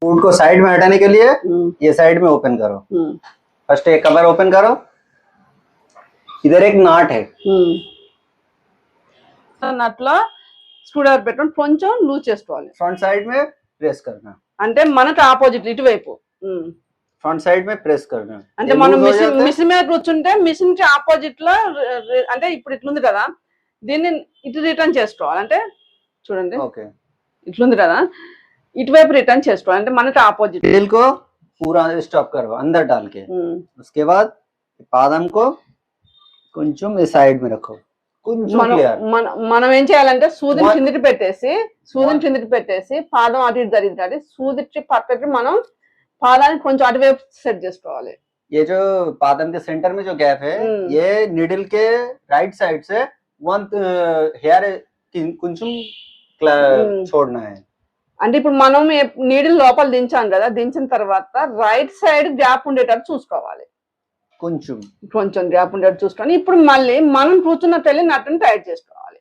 Food को side में हटाने के लिए ये साइड में ओपन करो। फर्स्ट एक कवर ओपन करो, इधर एक नाट है, నట్లో స్క్రూ డ్రైవర్ పెట్టుకొని కొంచెం లూజ్ చేసుకోవాలి। फ्रंट साइड में प्रेस करना, అంటే మనకు ఆపోజిట్ ఇటువైపు फ्रंट साइड में प्रेस करना। అంటే మనం మిషన్ మీద కూర్చుంటే మిషన్ కి ఆపోజిట్ లో అంటే ఇప్పుడు ఇట్లుంది కదా, దీన్ని ఇటు రిటర్న్ చేసుకోవాలి। అంటే చూడండి ఓకే ఇట్లుంది కదా, ఇటువైపు రిటర్న్ చేసుకోవాలి, అంటే మనకి ఆపోజిట్। तेल को पूरा स्टॉप करो अंदर डाल के, उसके बाद बादाम को కొంచెం ఈ సైడ్ में रखो। మనం ఏం చేయాలంటే సూదిని కిందికి పెట్టేసి పాదం అటు ఇటు జరిగింది, సూది పక్కకి మనం పాదాన్ని కొంచెం అటువైపు సెట్ చేసుకోవాలి। ये जो बादाम के सेंटर में जो गैप है, ये निडल के राइट साइड से 1 हेयर కొంచెం छोड़ना है। అంటే ఇప్పుడు మనం నీడిల్ లోపల దించాం కదా, దించిన తర్వాత రైట్ సైడ్ గ్యాప్ ఉండేటట్టు చూసుకోవాలి, కొంచెం గ్యాప్ ఉండేటట్టు చూసుకొని ఇప్పుడు మళ్ళీ మనం కూర్చున్నట్టు వెళ్ళి నట్టుని టైట్ చేసుకోవాలి।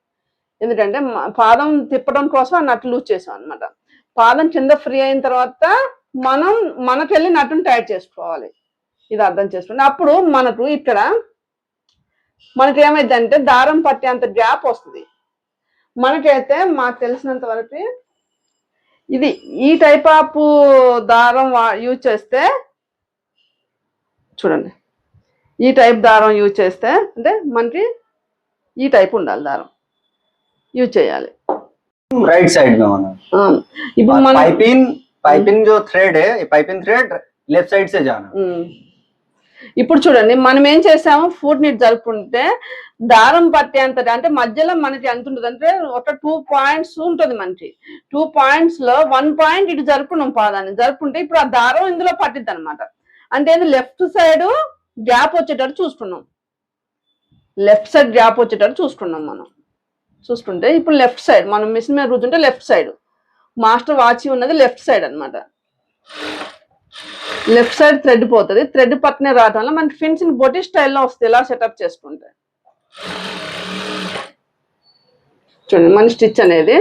ఎందుకంటే పాదం తిప్పడం కోసం ఆ నట్టు లూజ్ చేసాం అనమాట। పాదం కింద ఫ్రీ అయిన తర్వాత మనం మనకెళ్ళి నట్టుని టైట్ చేసుకోవాలి, ఇది అర్థం చేసుకోండి। అప్పుడు మనకు ఇక్కడ మనకి ఏమైందంటే దారం పట్టేంత గ్యాప్ వస్తుంది। మనకైతే మాకు తెలిసినంత వరకు ఇది ఈ టైప్ ఆఫ్ దారం యూజ్ చేస్తే, చూడండి ఈ టైప్ దారం యూజ్ చేస్తే అంటే మనకి ఈ టైప్ ఉండాలి దారం యూజ్ చేయాలి। राइट साइड में होना। ఇప్పుడు మన पाइपिंग जो थ्रेड है, ये पाइपिंग थ्रेड लेफ्ट साइड से जाना। ఇప్పుడు చూడండి మనం ఏం చేసాము, ఫుడ్ ని జరుపుకుంటే దారం పట్టేంత అంటే మధ్యలో మనకి ఎంత ఉంటుంది అంటే ఒక 2 పాయింట్స్ ఉంటుంది మనకి, 2 పాయింట్స్ లో 1 పాయింట్ ఇటు జరుపుకున్నాం పాదాన్ని, జరుపుకుంటే ఇప్పుడు ఆ దారం ఇందులో పట్టిద్ది అనమాట। అంటే లెఫ్ట్ సైడ్ గ్యాప్ వచ్చేటట్టు చూసుకున్నాం, మనం చూసుకుంటే ఇప్పుడు లెఫ్ట్ సైడ్ మనం మిషన్ మీద కూర్చుంటే లెఫ్ట్ సైడ్, మాస్టర్ వాచ్ ఉన్నది లెఫ్ట్ సైడ్ అనమాట। లెఫ్ట్ సైడ్ థ్రెడ్ పోతుంది, థ్రెడ్ పక్కనే రావడం వల్ల మనకి ఫినిషింగ్ బొటీ స్టైల్లో వస్తుంది ఇలా సెటప్ చేసుకుంటే। చూడండి మన స్టిచ్ అనేది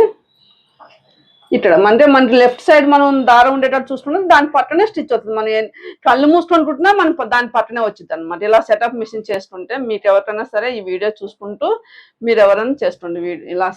ఇక్కడ అంటే మనకి లెఫ్ట్ సైడ్ మనం దారం ఉండేటట్టు చూసుకుంటే దాని పక్కనే స్టిచ్ అవుతుంది, మనం కళ్ళు మూసుకుంటున్నా మన దాని పక్కనే వచ్చింది అనమాట। ఇలా సెటప్ మిషన్ చేసుకుంటే మీకు ఎవరికైనా సరే ఈ వీడియో చూసుకుంటూ మీరు ఎవరైనా చేసుకోండి ఇలా